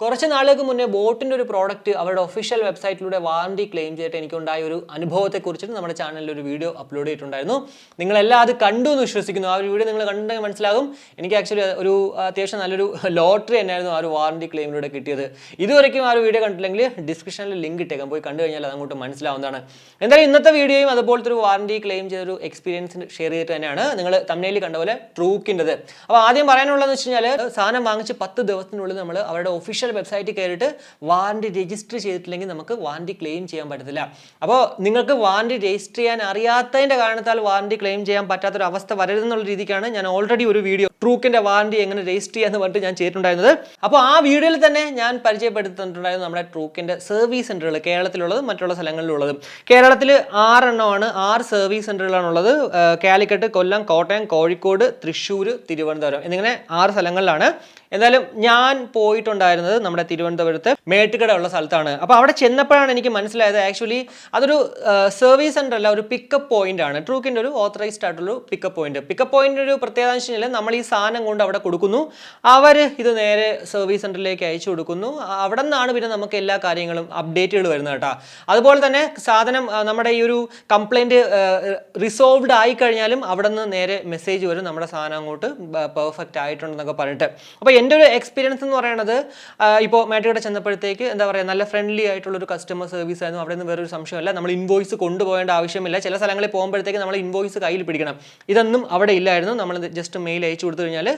കുറച്ച് നാളുകൾക്ക് മുന്നേ ബോട്ടിൻ്റെ ഒരു പ്രോഡക്റ്റ് അവരുടെ ഒഫീഷ്യൽ വെബ്സൈറ്റിലൂടെ വാറണ്ടി ക്ലെയിം ചെയ്തിട്ട് എനിക്കുണ്ടായ ഒരു അനുഭവത്തെക്കുറിച്ചിട്ട് നമ്മുടെ ചാനലിൽ ഒരു വീഡിയോ അപ്ലോഡ് ചെയ്തിട്ടുണ്ടായിരുന്നു. നിങ്ങളെല്ലാം അത് കണ്ടു എന്ന് വിശ്വസിക്കുന്നു. ആ ഒരു വീഡിയോ നിങ്ങൾ കണ്ടെങ്കിൽ മനസ്സിലാകും. എനിക്ക് ആക്ച്വലി ഒരു അത്യാവശ്യം നല്ലൊരു ലോട്ടറി തന്നെയായിരുന്നു ആ ഒരു വാറണ്ടി ക്ലെയിമിലൂടെ കിട്ടിയത്. ഇതുവരെയ്ക്കും ആ ഒരു വീഡിയോ കണ്ടില്ലെങ്കിൽ ഡിസ്ക്രിപ്ഷനിൽ ലിങ്ക് ഇട്ടേക്കാം, പോയി കണ്ടു കഴിഞ്ഞാൽ അതങ്ങോട്ട് മനസ്സിലാവുന്നതാണ്. എന്തായാലും ഇന്നത്തെ വീഡിയോയും അതുപോലത്തെ ഒരു വാറണ്ടി ക്ലെയിം ചെയ്തൊരു എക്സ്പീരിയൻസ് ഷെയർ ചെയ്തിട്ട് തന്നെയാണ്. നിങ്ങൾ തംബ്നെയിലിൽ കണ്ട പോലെ ട്രൂക്കിൻ്റെത്. അപ്പോൾ ആദ്യം പറയാനുള്ളതെന്ന് വെച്ച് കഴിഞ്ഞാൽ സാധനം വാങ്ങിച്ച് 10 ദിവസത്തിനുള്ളിൽ നമ്മൾ അവരുടെ ഒഫീഷ്യൽ വെബ്സൈറ്റിൽ കയറിയിട്ട് വാറണ്ടി രജിസ്റ്റർ ചെയ്തിട്ടില്ലെങ്കിൽ നമുക്ക് വാറണ്ടി ക്ലെയിം ചെയ്യാൻ പറ്റത്തില്ല. അപ്പോൾ നിങ്ങൾക്ക് വാറണ്ടി രജിസ്റ്റർ ചെയ്യാൻ അറിയാത്തതിൻ്റെ കാരണത്താൽ വാറണ്ടി ക്ലെയിം ചെയ്യാൻ പറ്റാത്തൊരു അവസ്ഥ വരരുതെന്നുള്ള രീതിക്കാണ് ഞാൻ ഓൾറെഡി ഒരു വീഡിയോ ട്രൂക്കിൻ്റെ വാറണ്ടി എങ്ങനെ രജിസ്റ്റർ ചെയ്യാന്ന് പറഞ്ഞിട്ട് ഞാൻ ചെയ്തിട്ടുണ്ടായിരുന്നത്. അപ്പോൾ ആ വീഡിയോയിൽ തന്നെ ഞാൻ പരിചയപ്പെടുത്തിയിട്ടുണ്ടായിരുന്നു നമ്മുടെ ട്രൂക്കിൻ്റെ സർവീസ് സെൻ്ററുകൾ, കേരളത്തിലുള്ളതും മറ്റുള്ള സ്ഥലങ്ങളിലുള്ളതും. കേരളത്തിൽ 6 എണ്ണമാണ്, 6 സർവീസ് സെൻ്ററുകളാണുള്ളത്. കാലിക്കറ്റ്, കൊല്ലം, കോട്ടയം, കോഴിക്കോട്, തൃശ്ശൂർ, തിരുവനന്തപുരം എന്നിങ്ങനെ 6 സ്ഥലങ്ങളിലാണ്. എന്തായാലും ഞാൻ പോയിട്ടുണ്ടായിരുന്നത് നമ്മുടെ തിരുവനന്തപുരത്ത് മേട്ടുകട ഉള്ള സ്ഥലത്താണ്. അപ്പോൾ അവിടെ ചെന്നപ്പോഴാണ് എനിക്ക് മനസ്സിലായത് ആക്ച്വലി അതൊരു സർവീസ് സെൻ്റർ അല്ല, ഒരു പിക്കപ്പ് പോയിന്റ് ആണ്. ട്രൂക്കിൻ്റെ ഒരു ഓത്തറൈസ്ഡ് ആയിട്ടുള്ള പിക്കപ്പ് പോയിന്റ്. പിക്കപ്പ് പോയിന്റ് ഒരു പ്രത്യേകത എന്ന് വെച്ച് കഴിഞ്ഞാൽ നമ്മൾ ഈ സാധനം കൊണ്ട് അവിടെ കൊടുക്കുന്നു, അവർ ഇത് നേരെ സർവീസ് സെൻ്ററിലേക്ക് അയച്ചു കൊടുക്കുന്നു. അവിടെ നിന്നാണ് പിന്നെ നമുക്ക് എല്ലാ കാര്യങ്ങളും അപ്ഡേറ്റുകൾ വരുന്നത് കേട്ടോ. അതുപോലെ തന്നെ സാധനം നമ്മുടെ ഈ ഒരു കംപ്ലൈൻറ്റ് റിസോൾവ്ഡ് ആയി കഴിഞ്ഞാലും അവിടെ നിന്ന് നേരെ മെസ്സേജ് വരും, നമ്മുടെ സാധനം അങ്ങോട്ട് പെർഫെക്റ്റ് ആയിട്ടുണ്ടെന്നൊക്കെ പറഞ്ഞിട്ട്. അപ്പോൾ എൻ്റെ ഒരു എക്സ്പീരിയൻസ് എന്ന് പറയുന്നത് ഇപ്പോൾ മേട്ടുകട ചെന്നപ്പോഴത്തേക്ക് എന്താ പറയുക, നല്ല ഫ്രണ്ട്ലി ആയിട്ടുള്ളൊരു കസ്റ്റമർ സർവീസ് ആയിരുന്നു. അവിടെ നിന്ന് വേറൊരു സംശയമല്ല, നമ്മൾ ഇൻവോയ്സ് കൊണ്ടുപോകേണ്ട ആവശ്യമില്ല. ചില സ്ഥലങ്ങളിൽ പോകുമ്പോഴത്തേക്ക് നമ്മൾ ഇൻവോയ്സ് കയ്യിൽ പിടിക്കണം. ഇതൊന്നും അവിടെ ഇല്ലായിരുന്നു. നമ്മൾ ജസ്റ്റ് മെയിൽ അയച്ചു കൊടുത്തു കഴിഞ്ഞാൽ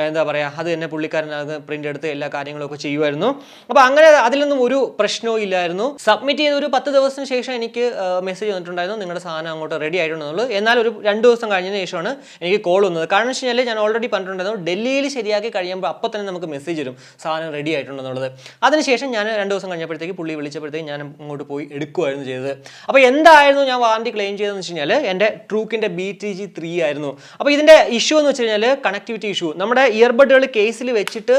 എന്താ പറയുക, അത് തന്നെ പുള്ളിക്കാരൻ അത് പ്രിൻ്റ് എടുത്ത് എല്ലാ കാര്യങ്ങളൊക്കെ ചെയ്യുമായിരുന്നു. അപ്പോൾ അങ്ങനെ അതിലൊന്നും ഒരു പ്രശ്നവും ഇല്ലായിരുന്നു. സബ്മിറ്റ് ചെയ്ത ഒരു 10 ദിവസത്തിന് ശേഷം എനിക്ക് മെസ്സേജ് വന്നിട്ടുണ്ടായിരുന്നു, നിങ്ങളുടെ സാധനം അങ്ങോട്ട് റെഡി ആയിട്ടുണ്ടെന്നുള്ളൂ. എന്നാൽ ഒരു 2 ദിവസം കഴിഞ്ഞതിന് ശേഷമാണ് എനിക്ക് കോൾ വന്നത്. കാരണം വെച്ച് കഴിഞ്ഞാൽ ഞാൻ ഓൾറെഡി പറഞ്ഞിട്ടുണ്ടായിരുന്നു, ഡൽഹിയിൽ ശരിയാക്കി കഴിയുമ്പോൾ അപ്പോൾ തന്നെ നമുക്ക് മെസ്സേജ് വരും സാധനം റെഡി ആയിട്ടുണ്ടെന്നുള്ളത്. അതിനുശേഷം ഞാൻ 2 ദിവസം കഴിഞ്ഞപ്പോഴത്തേക്ക് പുള്ളി വിളിച്ചപ്പോഴത്തേക്ക് ഞാൻ അങ്ങോട്ട് പോയി എടുക്കുമായിരുന്നു ചെയ്തത്. അപ്പോൾ എന്തായിരുന്നു ഞാൻ വാറണ്ടി ക്ലെയിം ചെയ്തതെന്ന് വെച്ച് കഴിഞ്ഞാൽ എൻ്റെ ട്രൂക്കിൻ്റെ BTG 3 ആയിരുന്നു. അപ്പോൾ ഇതിൻ്റെ ഇഷ്യൂ എന്ന് വെച്ച് കഴിഞ്ഞാൽ കണക്ടിവിറ്റി ഇഷ്യൂ. നമ്മുടെ ഇയർബഡുകൾ കേസിൽ വെച്ചിട്ട്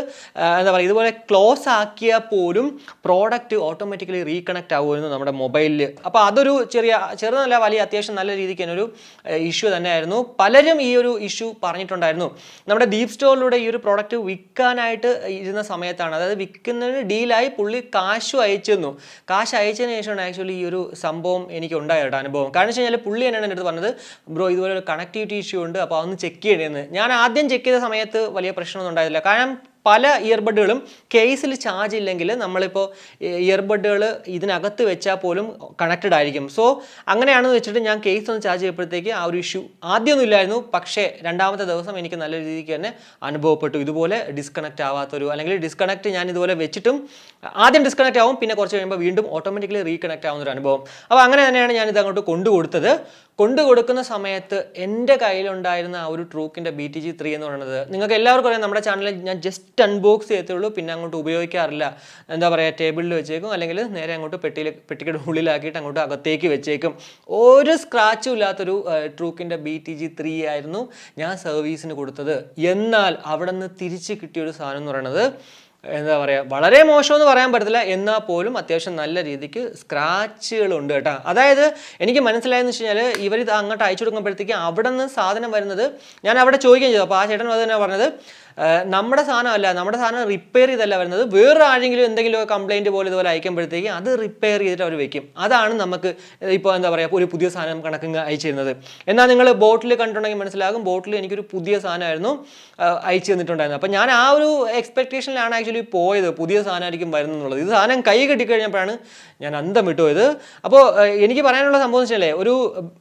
എന്താ പറയുക, ഇതുപോലെ ക്ലോസ് ആക്കിയാൽ പോലും പ്രോഡക്റ്റ് ഓട്ടോമാറ്റിക്കലി റീകണക്ട് ആകുമായിരുന്നു നമ്മുടെ മൊബൈലിൽ. അപ്പോൾ അതൊരു ചെറുതല്ല വലിയ അത്യാവശ്യം നല്ല രീതിക്ക് തന്നെ ഒരു ഇഷ്യൂ തന്നെയായിരുന്നു. പലരും ഈ ഒരു ഇഷ്യൂ പറഞ്ഞിട്ടുണ്ടായിരുന്നു. നമ്മുടെ DeepZstoreലൂടെ ഈ ഒരു പ്രോഡക്റ്റ് വിൽക്കാനായിട്ട് ഇരുന്ന സമയത്താണ്, അതായത് വിൽക്കുന്നതിന് ഡീലായി പുള്ളി കാശ് അയച്ചെന്നു. കാശ് അയച്ചതിന് ശേഷമാണ് ആക്ച്വലി ഈ ഒരു സംഭവം എനിക്ക് ഉണ്ടായത് അനുഭവം. കാരണം വെച്ച് കഴിഞ്ഞാൽ പുള്ളി തന്നെയാണ് എൻ്റെ അടുത്ത് പറഞ്ഞത്, ബ്രോ ഇതുപോലെ ഒരു കണക്ടിവിറ്റി ഇഷ്യൂ ഉണ്ട്, അപ്പോൾ അതൊന്ന് ചെക്ക് ചെയ്യണമെന്ന്. ഞാൻ ആദ്യം ചെക്ക് ചെയ്ത സമയത്ത് വലിയ പ്രശ്നമൊന്നും ഉണ്ടായില്ല. കാരണം പല ഇയർബഡുകളും കേസിൽ ചാർജ് ഇല്ലെങ്കിൽ നമ്മളിപ്പോൾ ഇയർബഡുകൾ ഇതിനകത്ത് വെച്ചാൽ പോലും കണക്റ്റഡ് ആയിരിക്കും. സോ അങ്ങനെയാണെന്ന് വെച്ചിട്ട് ഞാൻ കേസ് ഒന്ന് ചാർജ് ചെയ്തപ്പോഴത്തേക്ക് ആ ഒരു ഇഷ്യൂ ആദ്യമൊന്നും ഇല്ലായിരുന്നു. പക്ഷേ രണ്ടാമത്തെ ദിവസം എനിക്ക് നല്ല രീതിക്ക് തന്നെ അനുഭവപ്പെട്ടു. ഇതുപോലെ ഡിസ്കണക്റ്റ് ആവാത്തൊരു, അല്ലെങ്കിൽ ഡിസ്കണക്റ്റ് ഞാൻ ഇതുപോലെ വെച്ചിട്ടും ആദ്യം ഡിസ്കണക്റ്റ് ആവും, പിന്നെ കുറച്ച് കഴിയുമ്പോൾ വീണ്ടും ഓട്ടോമാറ്റിക്കലി റീകണക്റ്റ് ആവുന്നൊരു അനുഭവം. അപ്പോൾ അങ്ങനെ തന്നെയാണ് ഞാനിത് അങ്ങോട്ട് കൊണ്ടുകൊടുക്കുന്ന സമയത്ത് എൻ്റെ കയ്യിലുണ്ടായിരുന്ന ആ ഒരു ട്രൂക്കിൻ്റെ BTG 3 എന്ന് പറയുന്നത് നിങ്ങൾക്ക് എല്ലാവർക്കും അറിയാം. നമ്മുടെ ചാനലിൽ ഞാൻ ജസ്റ്റ് അൺബോക്സ് ചെയ്യത്തുള്ളൂ, പിന്നെ അങ്ങോട്ട് ഉപയോഗിക്കാറില്ല. എന്താ പറയുക, ടേബിളിൽ വെച്ചേക്കും, അല്ലെങ്കിൽ നേരെ അങ്ങോട്ട് പെട്ടിയുടെ ഉള്ളിലാക്കിയിട്ട് അങ്ങോട്ട് അകത്തേക്ക് വെച്ചേക്കും. ഒരു സ്ക്രാച്ചും ഇല്ലാത്തൊരു ട്രൂക്കിൻ്റെ BTG 3 ആയിരുന്നു ഞാൻ സർവീസിന് കൊടുത്തത്. എന്നാൽ അവിടെ നിന്ന് തിരിച്ച് കിട്ടിയൊരു സാധനം എന്ന് പറയുന്നത് എന്താ പറയുക, വളരെ മോശമെന്ന് പറയാൻ പറ്റത്തില്ല, എന്നാൽ പോലും അത്യാവശ്യം നല്ല രീതിക്ക് സ്ക്രാച്ചുകളുണ്ട് കേട്ടോ. അതായത് എനിക്ക് മനസ്സിലായെന്ന് വെച്ച് കഴിഞ്ഞാൽ ഇവരിത് അങ്ങോട്ട് അയച്ചു കൊടുക്കുമ്പോഴത്തേക്ക് അവിടെ നിന്ന് സാധനം വരുന്നത്, ഞാൻ അവിടെ ചോദിക്കുകയും ചെയ്തു. അപ്പോൾ ആ ചേട്ടൻ അത് തന്നെ പറഞ്ഞത്, നമ്മുടെ സാധനമല്ല, നമ്മുടെ സാധനം റിപ്പയർ ചെയ്തല്ല വരുന്നത്, വേറെ ആരെങ്കിലും എന്തെങ്കിലും കംപ്ലൈൻറ്റ് പോലെ ഇതുപോലെ അയക്കുമ്പോഴത്തേക്ക് അത് റിപ്പയർ ചെയ്തിട്ട് അവർ വെക്കും. അതാണ് നമുക്ക് ഇപ്പോൾ എന്താ പറയുക, ഒരു പുതിയ സാധനം കണക്ക് അയച്ചു തരുന്നത്. എന്നാൽ നിങ്ങൾ ബോട്ടിൽ കണ്ടിട്ടുണ്ടെങ്കിൽ മനസ്സിലാകും, ബോട്ടിൽ എനിക്കൊരു പുതിയ സാധനമായിരുന്നു അയച്ചു തന്നിട്ടുണ്ടായിരുന്നു. അപ്പോൾ ഞാൻ ആ ഒരു എക്സ്പെക്ടേഷനിലാണ് ആക്ച്വലി പോയത്, പുതിയ സാധനമായിരിക്കും വരുന്നത് എന്നുള്ളത്. ഇത് സാധനം കൈ കെട്ടിക്കഴിഞ്ഞപ്പോഴാണ് ഞാൻ അന്തം വിട്ടുപോയത്. അപ്പോൾ എനിക്ക് പറയാനുള്ള സംഭവം എന്ന് വെച്ചാൽ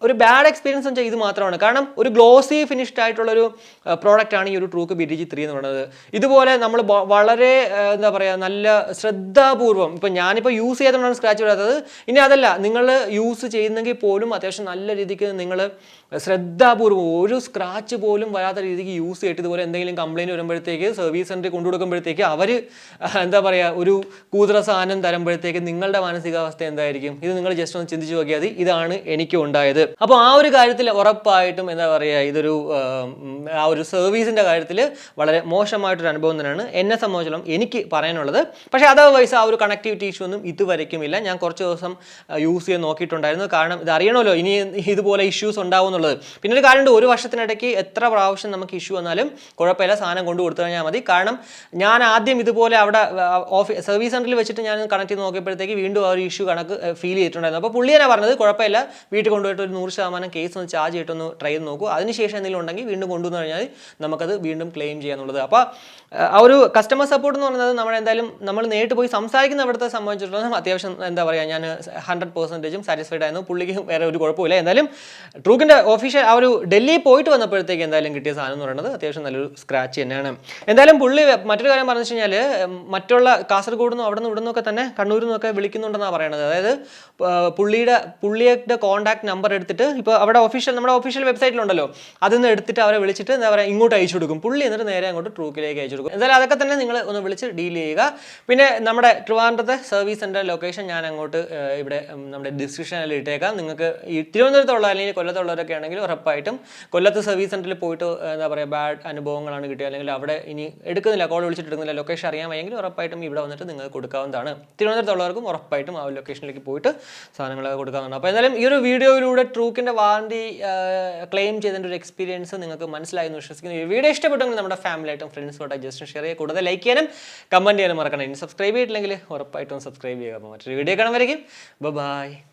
ഒരു ബാഡ് എക്സ്പീരിയൻസ് എന്ന് വെച്ചാൽ ഇത് മാത്രമാണ്. കാരണം ഒരു ഗ്ലോസി ഫിനിഷ്ഡ് ആയിട്ടുള്ളൊരു പ്രോഡക്റ്റാണ് ഈ ഒരു ട്രൂക്ക് BTG 3 എന്ന് പറയുന്നത്. ഇതുപോലെ നമ്മൾ വളരെ എന്താ പറയുക, നല്ല ശ്രദ്ധാപൂർവം, ഇപ്പം ഞാനിപ്പോൾ യൂസ് ചെയ്തുകൊണ്ടാണ് സ്ക്രാച്ച് വരാത്തത്. ഇനി അതല്ല, നിങ്ങൾ യൂസ് ചെയ്യുന്നെങ്കിൽ പോലും അത്യാവശ്യം നല്ല രീതിക്ക് നിങ്ങൾ ശ്രദ്ധാപൂർവ്വം ഒരു സ്ക്രാച്ച് പോലും വരാത്ത രീതിക്ക് യൂസ് ചെയ്തിട്ട് ഇതുപോലെ എന്തെങ്കിലും കംപ്ലയിൻറ്റ് വരുമ്പോഴത്തേക്ക് സർവീസ് സെൻ്ററിൽ കൊണ്ടുകൊടുക്കുമ്പോഴത്തേക്ക് അവർ എന്താ പറയുക, ഒരു കൂതറ സാധനം തരുമ്പോഴത്തേക്ക് നിങ്ങളുടെ മാനസികാവസ്ഥ എന്തായിരിക്കും? ഇത് നിങ്ങൾ ജസ്റ്റ് ഒന്ന് ചിന്തിച്ച് നോക്കിയാൽ മതി. ഇതാണ് എനിക്കും ഉണ്ടായത്. അപ്പോൾ ആ ഒരു കാര്യത്തിൽ ഉറപ്പായിട്ടും എന്താ പറയുക, ഇതൊരു ആ ഒരു സർവീസിൻ്റെ കാര്യത്തിൽ വളരെ മോശമായിട്ടൊരു അനുഭവം തന്നെയാണ് എന്നെ സംബന്ധിച്ചിടത്തോളം എനിക്ക് പറയാനുള്ളത്. പക്ഷേ അതർവൈസ് ആ ഒരു കണക്ടിവിറ്റി ഇഷ്യൂ ഒന്നും ഇതുവരയ്ക്കും ഇല്ല. ഞാൻ കുറച്ച് ദിവസം യൂസ് ചെയ്യാൻ നോക്കിയിട്ടുണ്ടായിരുന്നു. കാരണം ഇത് അറിയണമല്ലോ, ഇനി ഇതുപോലെ ഇഷ്യൂസ് ഉണ്ടാവുമെന്നുള്ളത്. എന്നുള്ളത്. പിന്നെ ഒരു കാര്യമുണ്ട്, ഒരു വർഷത്തിനിടയ്ക്ക് എത്ര പ്രാവശ്യം നമുക്ക് ഇഷ്യൂ വന്നാലും കുഴപ്പമില്ല, സാധനം കൊണ്ട് കൊടുത്തു കഴിഞ്ഞാൽ മതി. കാരണം ഞാൻ ആദ്യം ഇതുപോലെ അവിടെ സർവീസ് സെന്ററിൽ വെച്ചിട്ട് ഞാൻ കണക്ട് ചെയ്ത് നോക്കിയപ്പോഴത്തേക്ക് വീണ്ടും ആ ഒരു ഇഷ്യൂ കണക്ക് ഫീൽ ചെയ്തിട്ടുണ്ടായിരുന്നു. അപ്പോൾ പുള്ളിയാണ് പറഞ്ഞത് കുഴപ്പമില്ല, വീട്ടിൽ കൊണ്ടുപോയിട്ട് ഒരു 100% കേസ് ഒന്ന് ചാർജ് ചെയ്തിട്ടൊന്ന് ട്രൈ ചെയ്ത് നോക്കൂ, അതിനുശേഷം എന്തെങ്കിലും ഉണ്ടെങ്കിൽ വീണ്ടും കൊണ്ടുവന്ന് കഴിഞ്ഞാൽ നമുക്കത് വീണ്ടും ക്ലെയിം ചെയ്യാന്നുള്ളത്. അപ്പോൾ ആ ഒരു കസ്റ്റമർ സപ്പോർട്ട് എന്ന് പറയുന്നത് നമ്മൾ നേരിട്ട് പോയി സംസാരിക്കുന്ന അവിടുത്തെ സംബന്ധിച്ചിടത്തോളം അത്യാവശ്യം എന്താ പറയുക, ഞാൻ 100% സാറ്റിസ്ഫൈഡ് ആയിരുന്നു. പുള്ളിക്ക് വേറെ ഒരു കുഴപ്പമില്ല. എന്തായാലും ട്രൂക്കിൻ്റെ ഒഫീഷ്യൽ ആ ഒരു ഡൽഹി പോയിട്ട് വന്നപ്പോഴത്തേക്ക് എന്തായാലും കിട്ടിയ സാധനം എന്ന് പറയുന്നത് അത്യാവശ്യം നല്ലൊരു സ്ക്രാച്ച് തന്നെയാണ്. എന്തായാലും പുള്ളി മറ്റൊരു കാര്യം പറഞ്ഞു വെച്ച് കഴിഞ്ഞാൽ മറ്റുള്ള കാസർഗോഡ് നിന്നും അവിടെ നിന്ന് ഇവിടെ നിന്നൊക്കെ തന്നെ കണ്ണൂരിൽ നിന്നൊക്കെ വിളിക്കുന്നുണ്ടെന്നാണ് പറയുന്നത്. അതായത് പുള്ളിയുടെ കോൺടാക്ട് നമ്പർ എടുത്തിട്ട് ഇപ്പോൾ അവിടെ നമ്മുടെ ഒഫീഷ്യൽ വെബ്സൈറ്റിലുണ്ടല്ലോ, അതിൽ നിന്ന് എടുത്തിട്ട് അവരെ വിളിച്ചിട്ട് എന്താ പറയുക ഇങ്ങോട്ട് അയച്ചു കൊടുക്കും. പുള്ളി എന്നിട്ട് നേരെ അങ്ങോട്ട് ട്രൂക്കിലേക്ക് അയച്ചു കൊടുക്കും. എന്തായാലും അതൊക്കെ തന്നെ നിങ്ങൾ ഒന്ന് വിളിച്ച് ഡീൽ ചെയ്യുക. പിന്നെ നമ്മുടെ ട്രിവാൻഡ്രത്തെ സർവീസ് സെൻ്റർ ലൊക്കേഷൻ ഞാൻ അങ്ങോട്ട് ഇവിടെ നമ്മുടെ ഡിസ്ക്രിപ്ഷനിൽ ഇട്ടേക്കാം. നിങ്ങൾക്ക് ഈ തിരുവനന്തപുരത്തുള്ള അല്ലെങ്കിൽ കൊല്ലത്തുള്ളവരൊക്കെ ആണെങ്കിൽ ഉറപ്പായിട്ടും കൊല്ലത്ത് സർവീസ് സെൻ്ററിൽ പോയിട്ട് എന്താ പറയുക ബാഡ് അനുഭവങ്ങളാണ് കിട്ടിയത്, അല്ലെങ്കിൽ അവിടെ ഇനി എടുക്കുന്നില്ല, കോൾ വിളിച്ചിട്ട് എടുക്കുന്നില്ല, ലൊക്കേഷൻ അറിയാൻ വയ്യെങ്കിൽ ഉറപ്പായിട്ടും ഇവിടെ വന്നിട്ട് നിങ്ങൾക്ക് കൊടുക്കാവുന്നതാണ്. തിരുവനന്തപുരത്തുള്ളവർക്കും ഉറപ്പായിട്ടും ആ ലൊക്കേഷനിലേക്ക് പോയിട്ട് സാധനങ്ങൾ കൊടുക്കാവുന്നതാണ്. അപ്പോൾ എന്തായാലും ഈ ഒരു വീഡിയോയിലൂടെ ട്രൂക്കിൻ്റെ വാറണ്ടി ക്ലെയിം ചെയ്തതിൻ്റെ ഒരു എക്സ്പീരിയൻസ് നിങ്ങൾക്ക് മനസ്സിലായി എന്ന് വിശ്വസിക്കുന്നു. ഈ വീഡിയോ ഇഷ്ടപ്പെട്ടെങ്കിൽ നമ്മുടെ ഫാമിലിയായിട്ടും ഫ്രണ്ട്സുമായിട്ട് ജസ്റ്റ് ഷെയർ ചെയ്യുക, കൂടുതൽ ലൈക്ക് ചെയ്യാനും കമൻറ്റ് ചെയ്യാനും മറക്കണം. ഇനി സബ്സ്ക്രൈബ് ചെയ്തിട്ടില്ലെങ്കിൽ ഉറപ്പായിട്ടും സബ്സ്ക്രൈബ് ചെയ്യുക. അപ്പോൾ മറ്റൊരു വീഡിയോ കാണുമ്പോഴേക്കും ബൈ.